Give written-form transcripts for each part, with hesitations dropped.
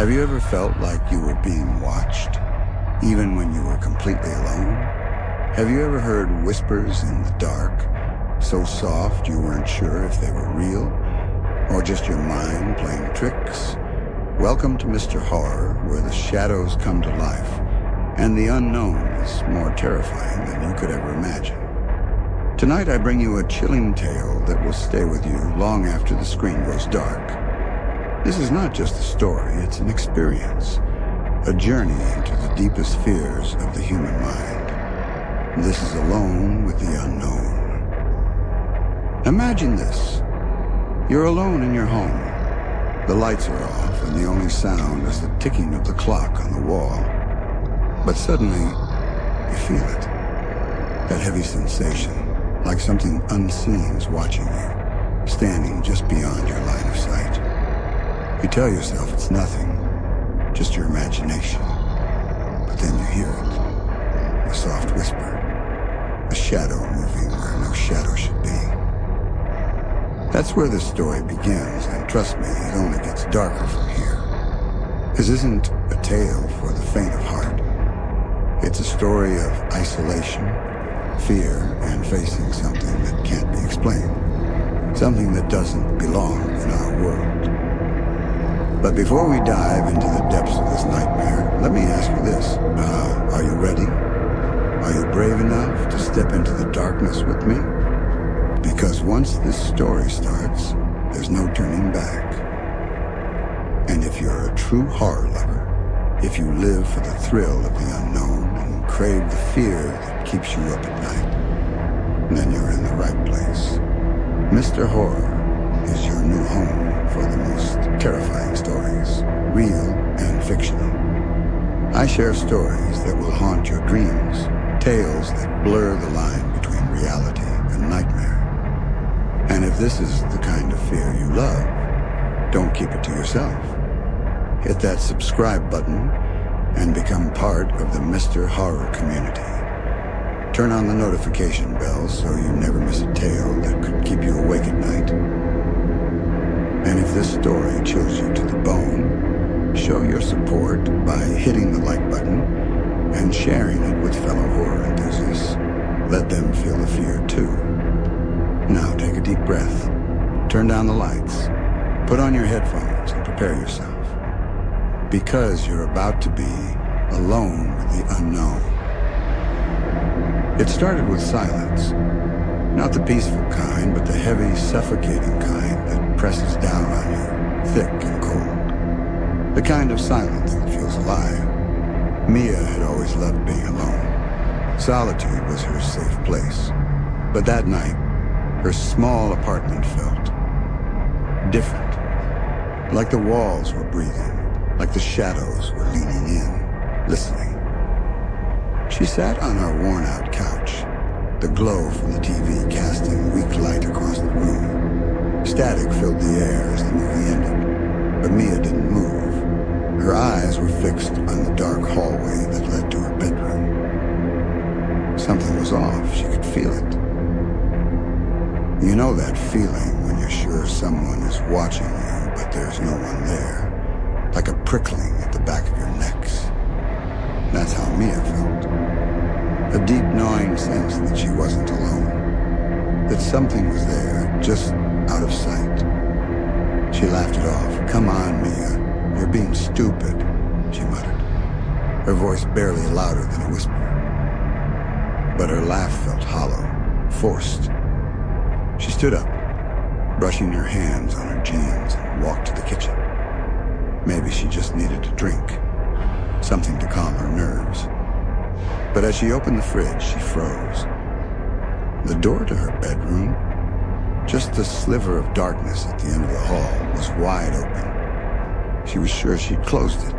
Have you ever felt like you were being watched, even when you were completely alone? Have you ever heard whispers in the dark, so soft you weren't sure if they were real, or just your mind playing tricks? Welcome to Mr. Horror, where the shadows come to life, and the unknown is more terrifying than you could ever imagine. Tonight I bring you a chilling tale that will stay with you long after the screen goes dark. This is not just a story, it's an experience, a journey into the deepest fears of the human mind. This is Alone with the Unknown. Imagine this. You're alone in your home. The lights are off and the only sound is the ticking of the clock on the wall. But suddenly, you feel it. That heavy sensation, like something unseen is watching you, standing just beyond your line of sight. You tell yourself it's nothing, just your imagination. But then you hear it, a soft whisper, a shadow moving where no shadow should be. That's where the story begins, and trust me, it only gets darker from here. This isn't a tale for the faint of heart. It's a story of isolation, fear, and facing something that can't be explained. Something that doesn't belong in our world. But before we dive into the depths of this nightmare, let me ask you this. Are you ready? Are you brave enough to step into the darkness with me? Because once this story starts, there's no turning back. And if you're a true horror lover, if you live for the thrill of the unknown and crave the fear that keeps you up at night, then you're in the right place. Mr. Horror is your new home for the most terrifying stories, real and fictional. I share stories that will haunt your dreams, tales that blur the line between reality and nightmare. And if this is the kind of fear you love, don't keep it to yourself. Hit that subscribe button and become part of the Mr. Horror community. Turn on the notification bell so you never miss a tale that could keep you awake at night. And if this story chills you to the bone, show your support by hitting the like button and sharing it with fellow horror enthusiasts. Let them feel the fear too. Now take a deep breath, turn down the lights, put on your headphones and prepare yourself. Because you're about to be alone with the unknown. It started with silence. Not the peaceful kind, but the heavy, suffocating kind that presses down on you, thick and cold. The kind of silence that feels alive. Mia had always loved being alone. Solitude was her safe place. But that night, her small apartment felt different. Like the walls were breathing, like the shadows were leaning in, listening. She sat on her worn-out couch, the glow from the TV casting weak light across the room. Static filled the air as the movie ended, but Mia didn't move. Her eyes were fixed on the dark hallway that led to her bedroom. Something was off, she could feel it. You know that feeling when you're sure someone is watching you, but there's no one there, like a prickling at the back of your necks. That's how Mia felt. A deep gnawing sense that she wasn't alone, that something was there, just out of sight. She laughed it off. "Come on, Mia, you're being stupid," she muttered, her voice barely louder than a whisper. But her laugh felt hollow, forced. She stood up, brushing her hands on her jeans, and walked to the kitchen. Maybe she just needed a drink, something to calm her nerves. But as she opened the fridge, she froze. The door to her bedroom, just a sliver of darkness at the end of the hall, was wide open. She was sure she'd closed it.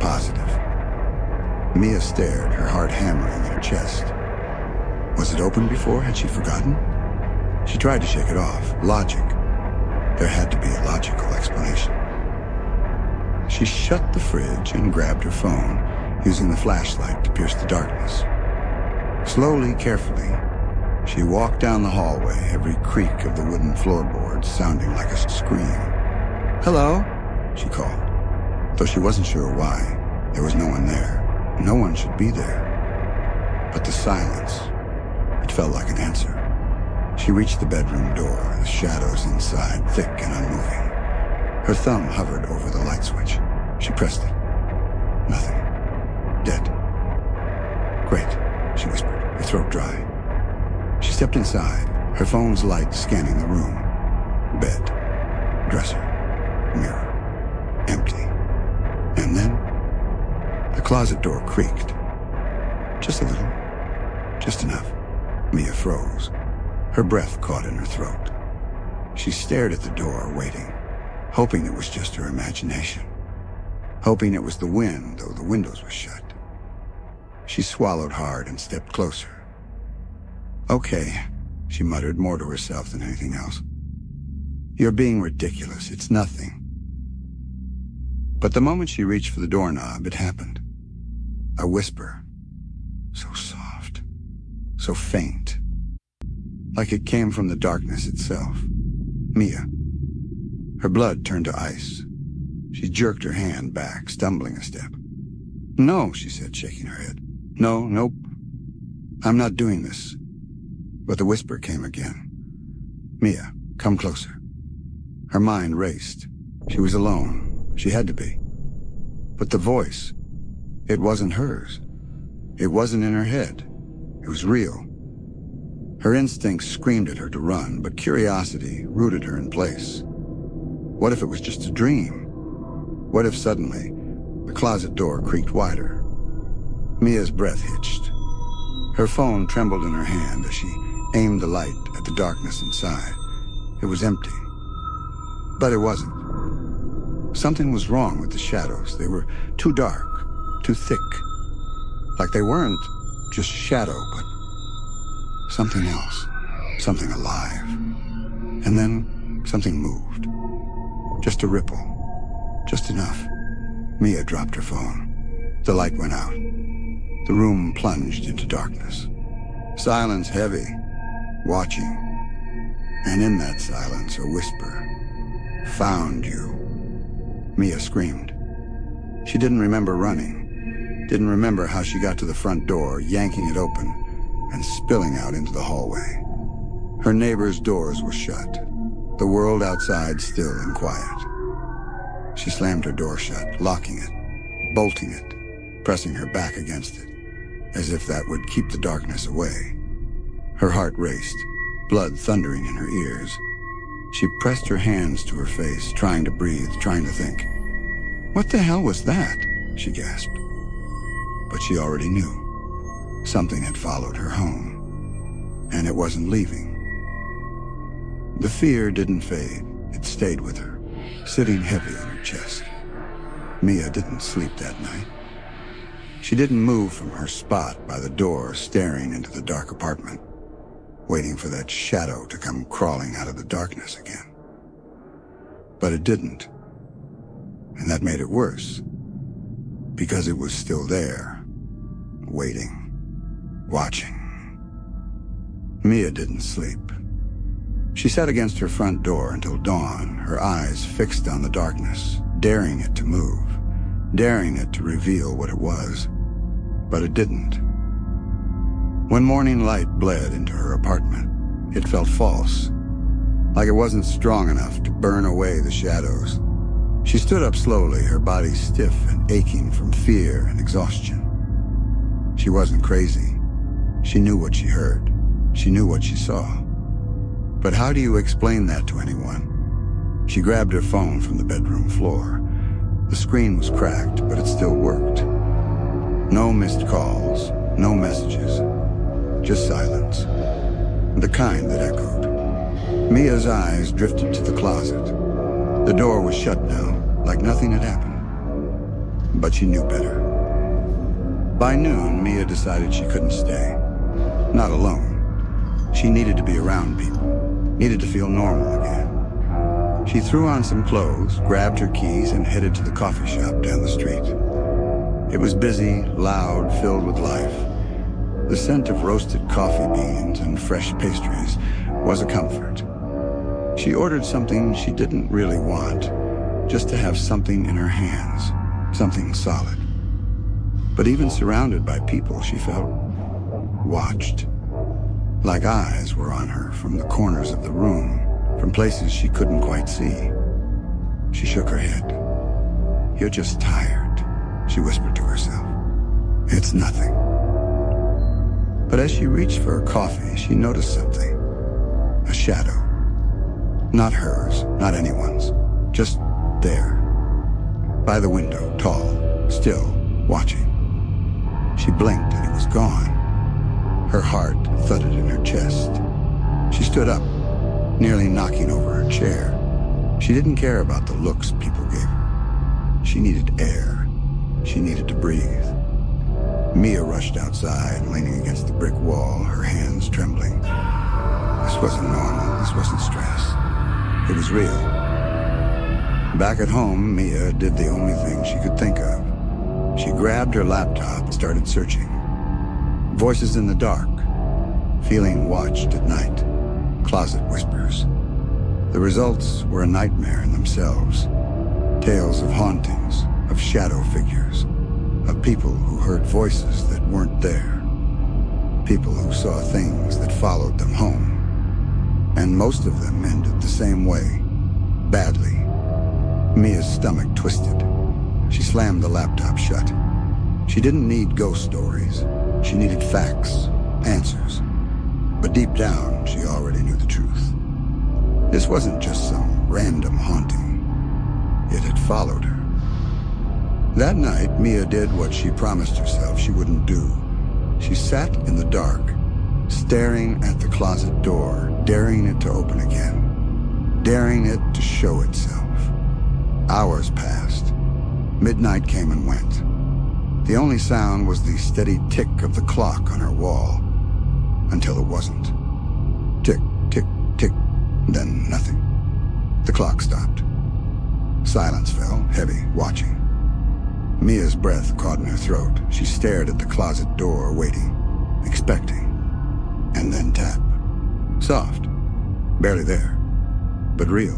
Positive. Mia stared, her heart hammering in her chest. Was it open before? Had she forgotten? She tried to shake it off. Logic. There had to be a logical explanation. She shut the fridge and grabbed her phone, using the flashlight to pierce the darkness. Slowly, carefully, she walked down the hallway, every creak of the wooden floorboards sounding like a scream. "Hello?" she called. though she wasn't sure why. There was no one there. No one should be there. But the silence, it felt like an answer. She reached the bedroom door, the shadows inside thick and unmoving. Her thumb hovered over the light switch. She pressed it. Nothing. Dead. Great, she whispered, her throat dry. She stepped inside, her phone's light scanning the room. Bed, dresser, mirror, empty. And then, the closet door creaked. Just a little. Just enough. Mia froze. Her breath caught in her throat. She stared at the door, waiting, hoping it was just her imagination. Hoping it was the wind, though the windows were shut. She swallowed hard and stepped closer. Okay, she muttered, more to herself than anything else. You're being ridiculous. It's nothing. But the moment she reached for the doorknob, it happened. A whisper. So soft. So faint. Like it came from the darkness itself. Mia. Her blood turned to ice. She jerked her hand back, stumbling a step. No, she said, shaking her head. No, nope. I'm not doing this. But the whisper came again. Mia, come closer. Her mind raced. She was alone. She had to be. But the voice, it wasn't hers. It wasn't in her head. It was real. Her instincts screamed at her to run, but curiosity rooted her in place. What if it was just a dream? What if suddenly the closet door creaked wider? Mia's breath hitched. Her phone trembled in her hand as she aimed the light at the darkness inside. It was empty. But it wasn't. Something was wrong with the shadows. They were too dark, too thick. Like they weren't just shadow, but something else. Something alive. And then something moved. Just a ripple. Just enough. Mia dropped her phone. The light went out. The room plunged into darkness. Silence heavy, watching. And in that silence, a whisper. Found you. Mia screamed. She didn't remember running. Didn't remember how she got to the front door, yanking it open, and spilling out into the hallway. Her neighbors' doors were shut. The world outside still and quiet. She slammed her door shut, locking it, bolting it, pressing her back against it, as if that would keep the darkness away. Her heart raced, blood thundering in her ears. She pressed her hands to her face, trying to breathe, trying to think. What the hell was that? She gasped. But she already knew. Something had followed her home, and it wasn't leaving. The fear didn't fade. It stayed with her, sitting heavy in her chest. Mia didn't sleep that night. She didn't move from her spot by the door, staring into the dark apartment, waiting for that shadow to come crawling out of the darkness again. But it didn't. And that made it worse, because it was still there, waiting, watching. Mia didn't sleep. She sat against her front door until dawn, her eyes fixed on the darkness, daring it to move, daring it to reveal what it was. But it didn't. When morning light bled into her apartment, it felt false, like it wasn't strong enough to burn away the shadows. She stood up slowly, her body stiff and aching from fear and exhaustion. She wasn't crazy. She knew what she heard. She knew what she saw. But how do you explain that to anyone? She grabbed her phone from the bedroom floor. The screen was cracked, but it still worked. No missed calls, no messages, just silence. The kind that echoed. Mia's eyes drifted to the closet. The door was shut now, like nothing had happened. But she knew better. By noon, Mia decided she couldn't stay. Not alone. She needed to be around people, needed to feel normal again. She threw on some clothes, grabbed her keys, and headed to the coffee shop down the street. It was busy, loud, filled with life. The scent of roasted coffee beans and fresh pastries was a comfort. She ordered something she didn't really want, just to have something in her hands, something solid. But even surrounded by people, she felt watched. Like eyes were on her from the corners of the room, from places she couldn't quite see. She shook her head. "You're just tired," she whispered to herself. "It's nothing." But as she reached for her coffee, she noticed something. A shadow. Not hers, not anyone's. Just there. By the window, tall, still, watching. She blinked and it was gone. Her heart thudded in her chest. She stood up, nearly knocking over her chair. She didn't care about the looks people gave her. She needed air. She needed to breathe. Mia rushed outside, leaning against the brick wall, her hands trembling. This wasn't normal. This wasn't stress. It was real. Back at home, Mia did the only thing she could think of. She grabbed her laptop and started searching. Voices in the dark, feeling watched at night, closet whispers. The results were a nightmare in themselves. Tales of hauntings, of shadow figures, of people who heard voices that weren't there. People who saw things that followed them home. And most of them ended the same way, badly. Mia's stomach twisted. She slammed the laptop shut. She didn't need ghost stories. She needed facts, answers. But deep down, she already knew the truth. This wasn't just some random haunting. It had followed her. That night, Mia did what she promised herself she wouldn't do. She sat in the dark, staring at the closet door, daring it to open again, daring it to show itself. Hours passed. Midnight came and went. The only sound was the steady tick of the clock on her wall, until it wasn't. Tick, tick, tick, then nothing. The clock stopped. Silence fell, heavy, watching. Mia's breath caught in her throat. She stared at the closet door, waiting, expecting. And then tap. Soft. Barely there. But real.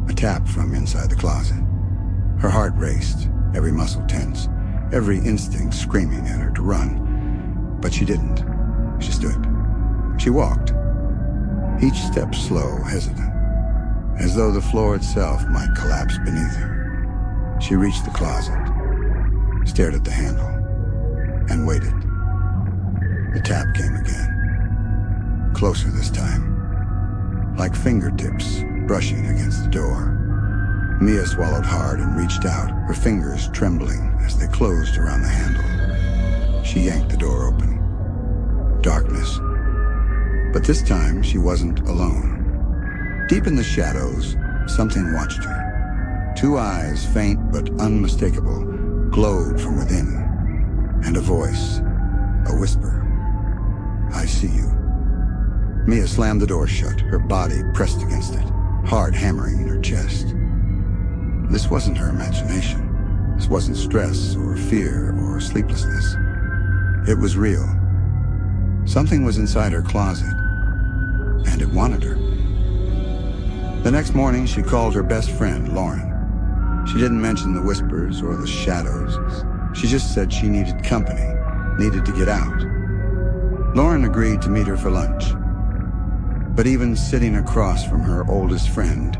A tap from inside the closet. Her heart raced, every muscle tense, every instinct screaming at her to run. But she didn't. She stood. She walked. Each step slow, hesitant, as though the floor itself might collapse beneath her. She reached the closet, stared at the handle, and waited. The tap came again. Closer this time, like fingertips brushing against the door. Mia swallowed hard and reached out, her fingers trembling as they closed around the handle. She yanked the door open. Darkness. But this time, she wasn't alone. Deep in the shadows, something watched her. Two eyes, faint but unmistakable, glowed from within. And a voice, a whisper. "I see you." Mia slammed the door shut, her body pressed against it, hard hammering in her chest. This wasn't her imagination. This wasn't stress or fear or sleeplessness. It was real. Something was inside her closet, and it wanted her. The next morning, she called her best friend, Lauren. She didn't mention the whispers or the shadows. She just said she needed company, needed to get out. Lauren agreed to meet her for lunch. But even sitting across from her oldest friend,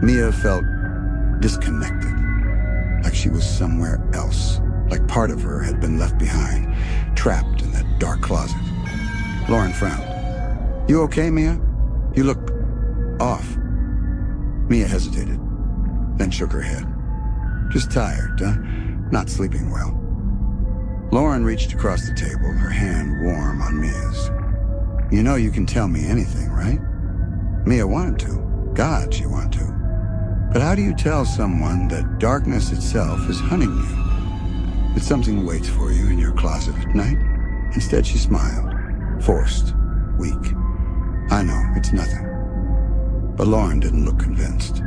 Mia felt disconnected, like she was somewhere else, like part of her had been left behind, trapped in that dark closet. Lauren frowned. "You okay, Mia? You look off." Mia hesitated, then shook her head. "Just tired, not sleeping well." Lauren reached across the table, her hand warm on Mia's. "You know you can tell me anything, right?" Mia wanted to. God, she wanted to. But how do you tell someone that darkness itself is hunting you? That something waits for you in your closet at night? Instead, she smiled, forced, weak. "I know, it's nothing." But Lauren didn't look convinced.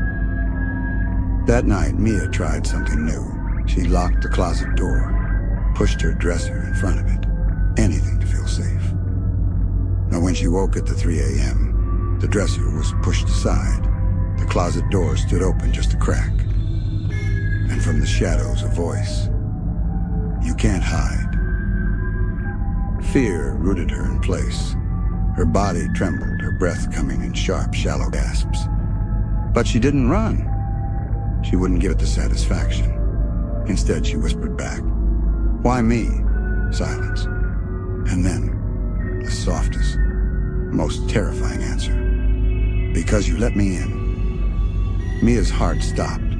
That night, Mia tried something new. She locked the closet door, pushed her dresser in front of it, anything to feel safe. Now, when she woke at the 3 a.m., the dresser was pushed aside. The closet door stood open just a crack. and from the shadows a voice. You can't hide. Fear rooted her in place. Her body trembled, her breath coming in sharp, shallow gasps. But she didn't run. She wouldn't give it the satisfaction. Instead, she whispered back, "Why me?" Silence. And then, the softest, most terrifying answer. "Because you let me in." Mia's heart stopped.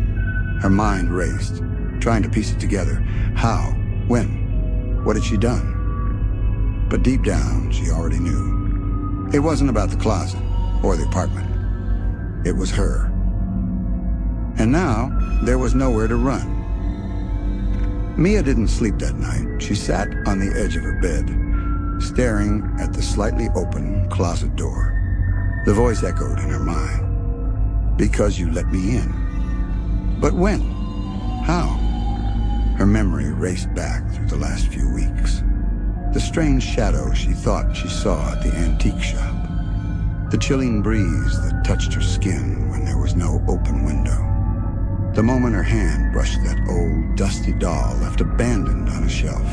Her mind raced, trying to piece it together. How? When? What had she done? But deep down, she already knew. It wasn't about the closet or the apartment. It was her. And now, there was nowhere to run. Mia didn't sleep that night. She sat on the edge of her bed, staring at the slightly open closet door. The voice echoed in her mind. "Because you let me in." But when? How? Her memory raced back through the last few weeks. The strange shadow she thought she saw at the antique shop. The chilling breeze that touched her skin when there was no open window. The moment her hand brushed that old, dusty doll left abandoned on a shelf.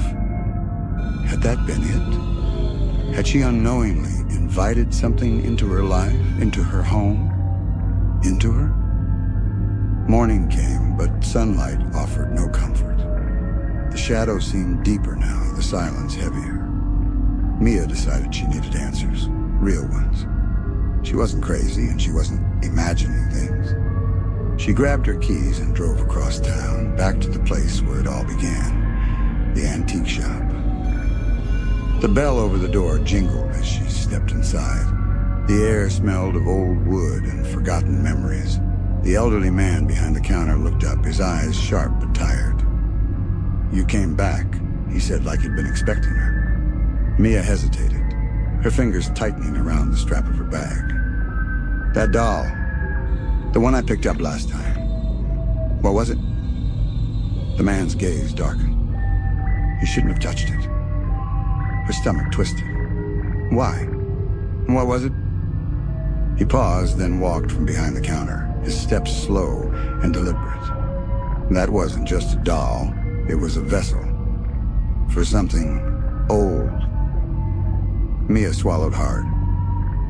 Had that been it? Had she unknowingly invited something into her life, into her home, into her? Morning came, but sunlight offered no comfort. The shadow seemed deeper now, the silence heavier. Mia decided she needed answers, real ones. She wasn't crazy, and she wasn't imagining things. She grabbed her keys and drove across town, back to the place where it all began, the antique shop. The bell over the door jingled as she stepped inside. The air smelled of old wood and forgotten memories. The elderly man behind the counter looked up, his eyes sharp but tired. "You came back," he said, like he'd been expecting her. Mia hesitated, her fingers tightening around the strap of her bag. "That doll, the one I picked up last time. What was it?" The man's gaze darkened. He shouldn't have touched it. Her stomach twisted. "Why? What was it?" He paused, then walked from behind the counter, his steps slow and deliberate. That wasn't just a doll. It was a vessel. For something old. Mia swallowed hard.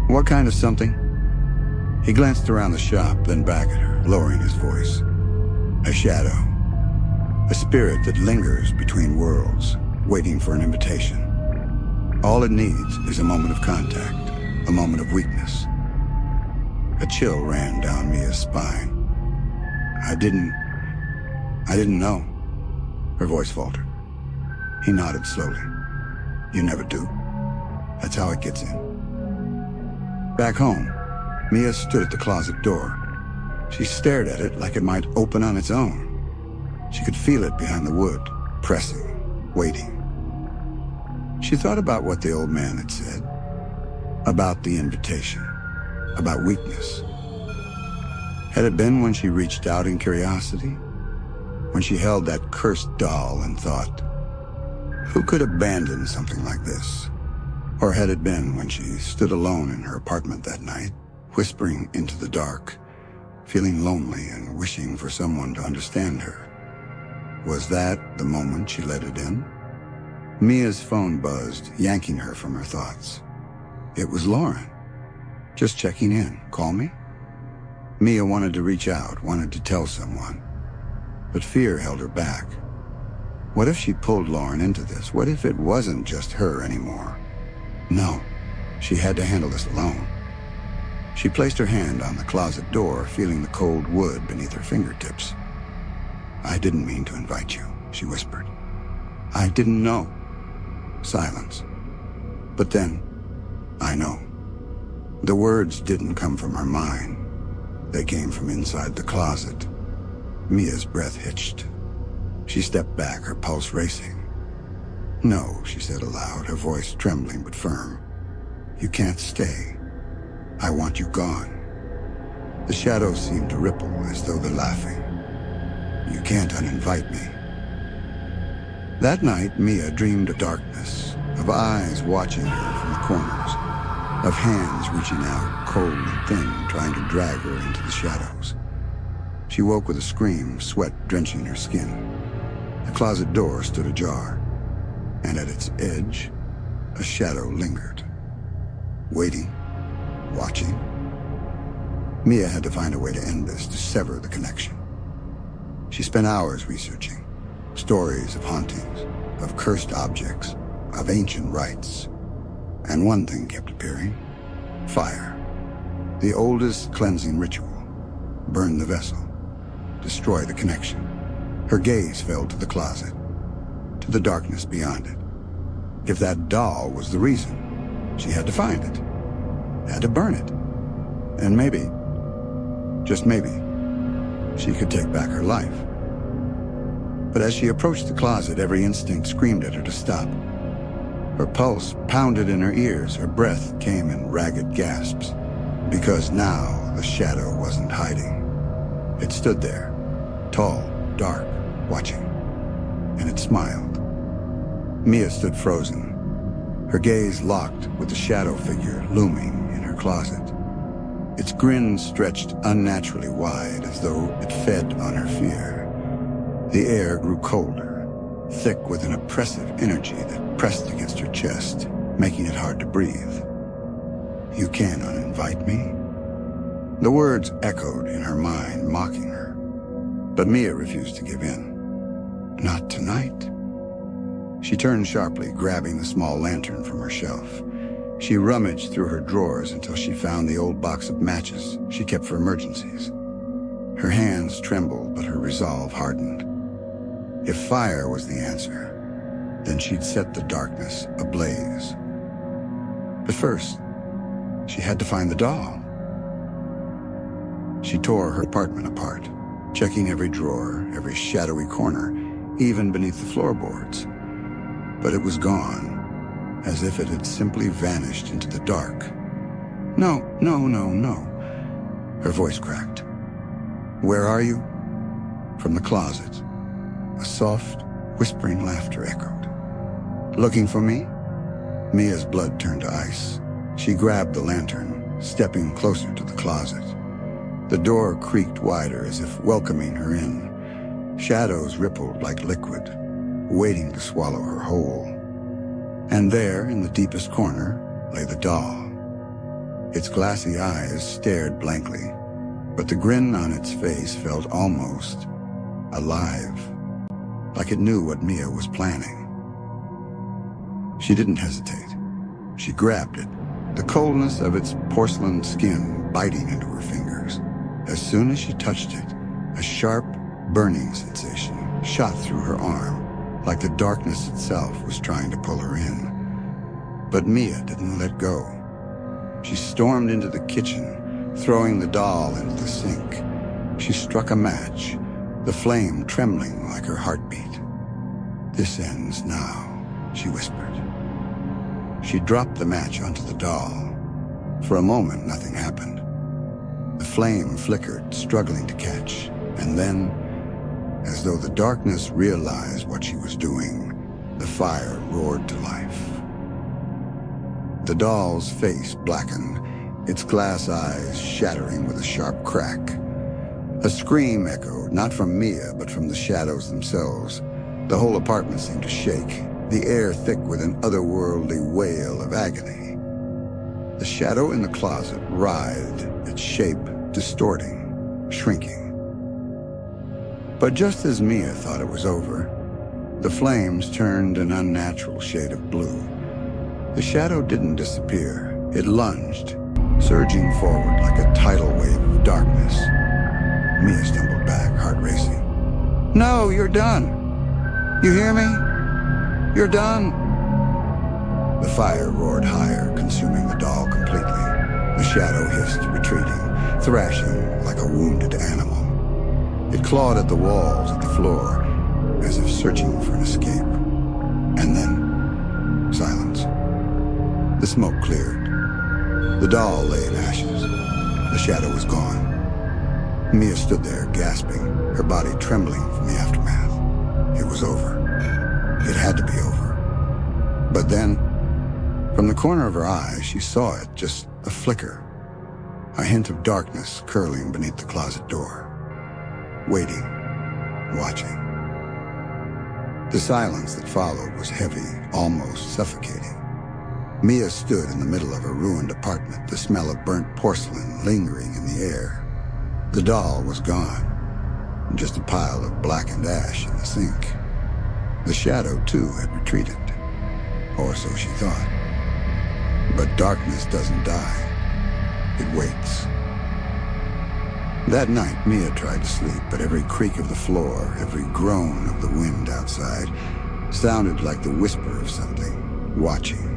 "What kind of something?" He glanced around the shop, then back at her, lowering his voice. "A shadow. A spirit that lingers between worlds, waiting for an invitation. All it needs is a moment of contact, a moment of weakness." A chill ran down Mia's spine. I didn't know." Her voice faltered. He nodded slowly. "You never do. That's how it gets in." Back home, Mia stood at the closet door. She stared at it like it might open on its own. She could feel it behind the wood, pressing, waiting. She thought about what the old man had said, about the invitation, about weakness. Had it been when she reached out in curiosity? When she held that cursed doll and thought, who could abandon something like this? Or had it been when she stood alone in her apartment that night, whispering into the dark, feeling lonely and wishing for someone to understand her? Was that the moment she let it in? Mia's phone buzzed, yanking her from her thoughts. It was Lauren. Just checking in. Call me? Mia wanted to reach out, wanted to tell someone. But fear held her back. What if she pulled Lauren into this? What if it wasn't just her anymore? No, she had to handle this alone. She placed her hand on the closet door, feeling the cold wood beneath her fingertips. "I didn't mean to invite you," she whispered. "I didn't know." Silence. But then, I know. The words didn't come from her mind. They came from inside the closet. Mia's breath hitched. She stepped back, her pulse racing. "No," she said aloud, her voice trembling but firm. "You can't stay. I want you gone." The shadows seemed to ripple as though they're laughing. "You can't uninvite me." That night, Mia dreamed of darkness, of eyes watching her from the corners, of hands reaching out, cold and thin, trying to drag her into the shadows. She woke with a scream, sweat drenching her skin. The closet door stood ajar, and at its edge, a shadow lingered. Waiting, watching. Mia had to find a way to end this, to sever the connection. She spent hours researching. Stories of hauntings, of cursed objects, of ancient rites. And one thing kept appearing. Fire. The oldest cleansing ritual. Burn the vessel. Destroy the connection. Her gaze fell to the closet, to the darkness beyond it. If that doll was the reason, she had to find it, had to burn it. And maybe, just maybe, she could take back her life. But as she approached the closet, every instinct screamed at her to stop. Her pulse pounded in her ears, her breath came in ragged gasps. Because now the shadow wasn't hiding. It stood there, tall, dark, watching. And it smiled. Mia stood frozen, her gaze locked with the shadow figure looming in her closet. Its grin stretched unnaturally wide, as though it fed on her fear. The air grew colder, thick with an oppressive energy that pressed against her chest, making it hard to breathe. "You can uninvite me?" The words echoed in her mind, mocking her. But Mia refused to give in. Not tonight. She turned sharply, grabbing the small lantern from her shelf. She rummaged through her drawers until she found the old box of matches she kept for emergencies. Her hands trembled, but her resolve hardened. If fire was the answer, then she'd set the darkness ablaze. But first, she had to find the doll. She tore her apartment apart, checking every drawer, every shadowy corner, even beneath the floorboards. But it was gone, as if it had simply vanished into the dark. "No, no, no, no." Her voice cracked. "Where are you?" From the closet, a soft, whispering laughter echoed. "Looking for me?" Mia's blood turned to ice. She grabbed the lantern, stepping closer to the closet. The door creaked wider, as if welcoming her in. Shadows rippled like liquid, waiting to swallow her whole. And there, in the deepest corner, lay the doll. Its glassy eyes stared blankly, but the grin on its face felt almost alive, like it knew what Mia was planning. She didn't hesitate. She grabbed it, the coldness of its porcelain skin biting into her fingers. As soon as she touched it, a sharp, burning sensation shot through her arm, like the darkness itself was trying to pull her in. But Mia didn't let go. She stormed into the kitchen, throwing the doll into the sink. She struck a match, the flame trembling like her heartbeat. "This ends now," she whispered. She dropped the match onto the doll. For a moment, nothing happened. The flame flickered, struggling to catch, and then, as though the darkness realized what she was doing, the fire roared to life. The doll's face blackened, its glass eyes shattering with a sharp crack. A scream echoed, not from Mia, but from the shadows themselves. The whole apartment seemed to shake, the air thick with an otherworldly wail of agony. The shadow in the closet writhed, its shape distorting, shrinking. But just as Mia thought it was over, the flames turned an unnatural shade of blue. The shadow didn't disappear. It lunged, surging forward like a tidal wave of darkness. Mia stumbled back, heart racing. "No, you're done. You hear me? You're done." The fire roared higher, consuming the doll completely. The shadow hissed, retreating, thrashing like a wounded animal. It clawed at the walls, at the floor, as if searching for an escape. And then, silence. The smoke cleared. The doll lay in ashes. The shadow was gone. Mia stood there, gasping, her body trembling from the aftermath. It was over. It had to be over. But then, from the corner of her eye, she saw it, just a flicker, a hint of darkness curling beneath the closet door. waiting, watching. The silence that followed was heavy, almost suffocating. Mia stood in the middle of a ruined apartment, the smell of burnt porcelain lingering in the air. The doll was gone, just a pile of blackened ash in the sink. The shadow, too, had retreated, or so she thought. But darkness doesn't die. It waits. That night, Mia tried to sleep, but every creak of the floor, every groan of the wind outside, sounded like the whisper of something, watching,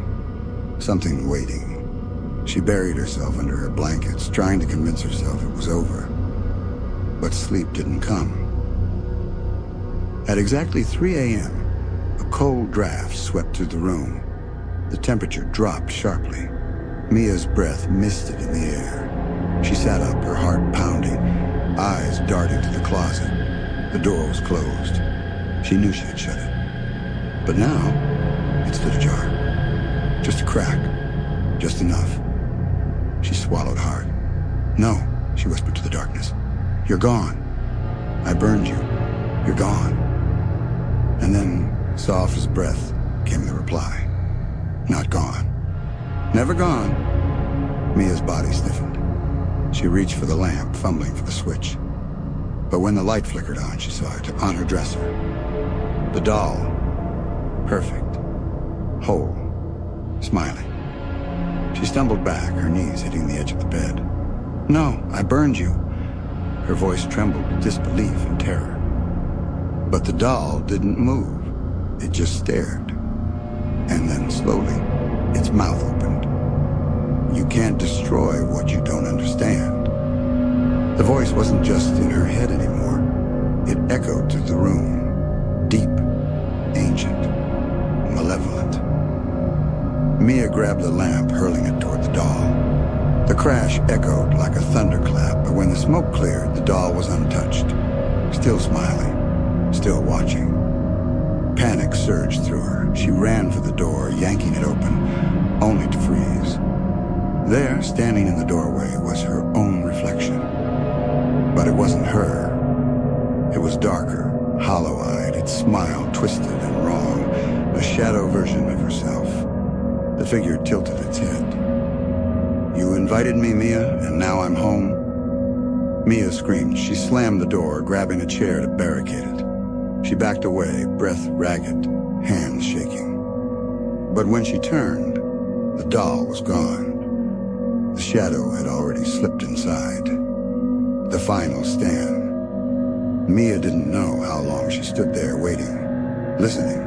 something waiting. She buried herself under her blankets, trying to convince herself it was over. But sleep didn't come. At exactly 3 a.m., a cold draft swept through the room. The temperature dropped sharply. Mia's breath misted in the air. She sat up, her heart pounding, eyes darting to the closet. The door was closed. She knew she had shut it. But now, it stood ajar. Just a crack. Just enough. She swallowed hard. "No," she whispered to the darkness. "You're gone. I burned you. You're gone." And then, soft as breath, came the reply. "Not gone. Never gone." Mia's body stiffened. She reached for the lamp, fumbling for the switch. But when the light flickered on, she saw it, on her dresser. The doll. Perfect. Whole. Smiling. She stumbled back, her knees hitting the edge of the bed. "No, I burned you." Her voice trembled with disbelief and terror. But the doll didn't move. It just stared. And then, slowly, its mouth opened. "You can't destroy what you don't understand." The voice wasn't just in her head anymore. It echoed through the room. Deep, ancient, malevolent. Mia grabbed the lamp, hurling it toward the doll. The crash echoed like a thunderclap, but when the smoke cleared, the doll was untouched. Still smiling, still watching. Panic surged through her. She ran for the door, yanking it open, only to freeze. There, standing in the doorway, was her own reflection. But it wasn't her. It was darker, hollow-eyed, its smile twisted and wrong, a shadow version of herself. The figure tilted its head. "You invited me, Mia, and now I'm home." Mia screamed. She slammed the door, grabbing a chair to barricade it. She backed away, breath ragged, hands shaking. But when she turned, the doll was gone. The shadow had already slipped inside. The final stand. Mia didn't know how long she stood there waiting, listening.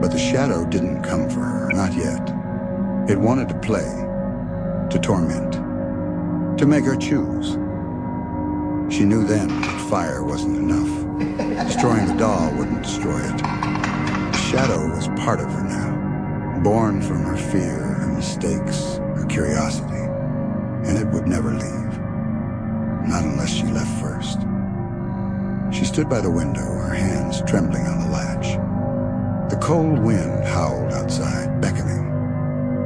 But the shadow didn't come for her, not yet. It wanted to play, to torment, to make her choose. She knew then that fire wasn't enough. Destroying the doll wouldn't destroy it. The shadow was part of her now, born from her fear, her mistakes, her curiosity. And it would never leave. Not unless she left first. She stood by the window, her hands trembling on the latch. The cold wind howled outside, beckoning.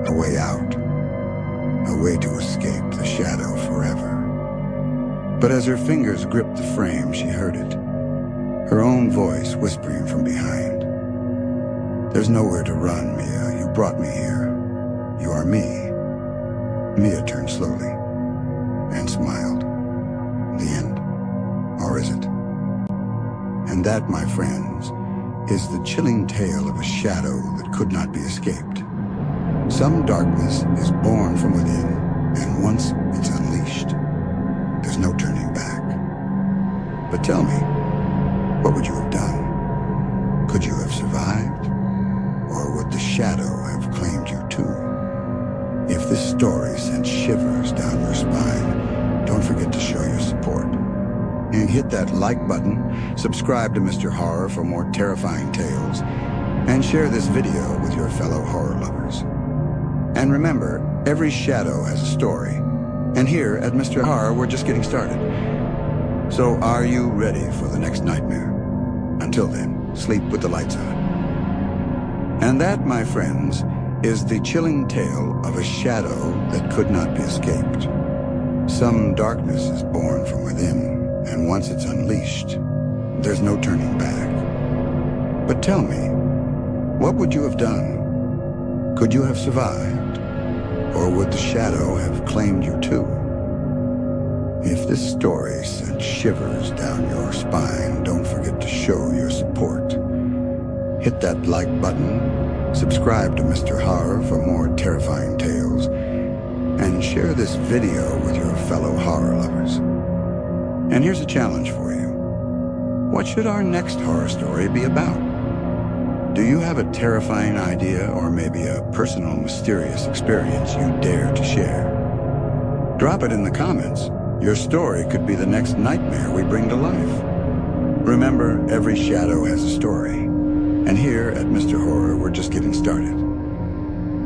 A way out. A way to escape the shadow forever. But as her fingers gripped the frame, she heard it. Her own voice whispering from behind. "There's nowhere to run, Mia. You brought me here. You are me." Mia turned slowly and smiled. The end. Or is it? And that, my friends, is the chilling tale of a shadow that could not be escaped. Some darkness is born from within, and once it's unleashed, there's no turning back. But tell me, what would you have done? Could you have survived? Or would the shadow have claimed you too? If this story sent shivers down your spine, don't forget to show your support. And hit that like button, subscribe to Mr. Horror for more terrifying tales, and share this video with your fellow horror lovers. And remember, every shadow has a story. And here at Mr. Horror, we're just getting started. So are you ready for the next nightmare? Until then, sleep with the lights on. And that, my friends, is the chilling tale of a shadow that could not be escaped. Some darkness is born from within, and once once it's unleashed, there's no turning back. But tell me, what would you have done? Could you have survived? Or would the shadow have claimed you too? If this story sent shivers down your spine, don't forget to show your support. Hit that like button, subscribe to Mr. Horror for more terrifying tales, and share this video with your fellow horror lovers. And here's a challenge for you. What should our next horror story be about? Do you have a terrifying idea or maybe a personal mysterious experience you dare to share? Drop it in the comments. Your story could be the next nightmare we bring to life. Remember, every shadow has a story. And here at Mr. Horror, we're just getting started.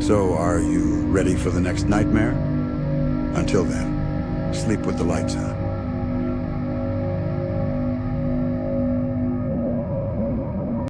So are you ready for the next nightmare? Until then, sleep with the lights on.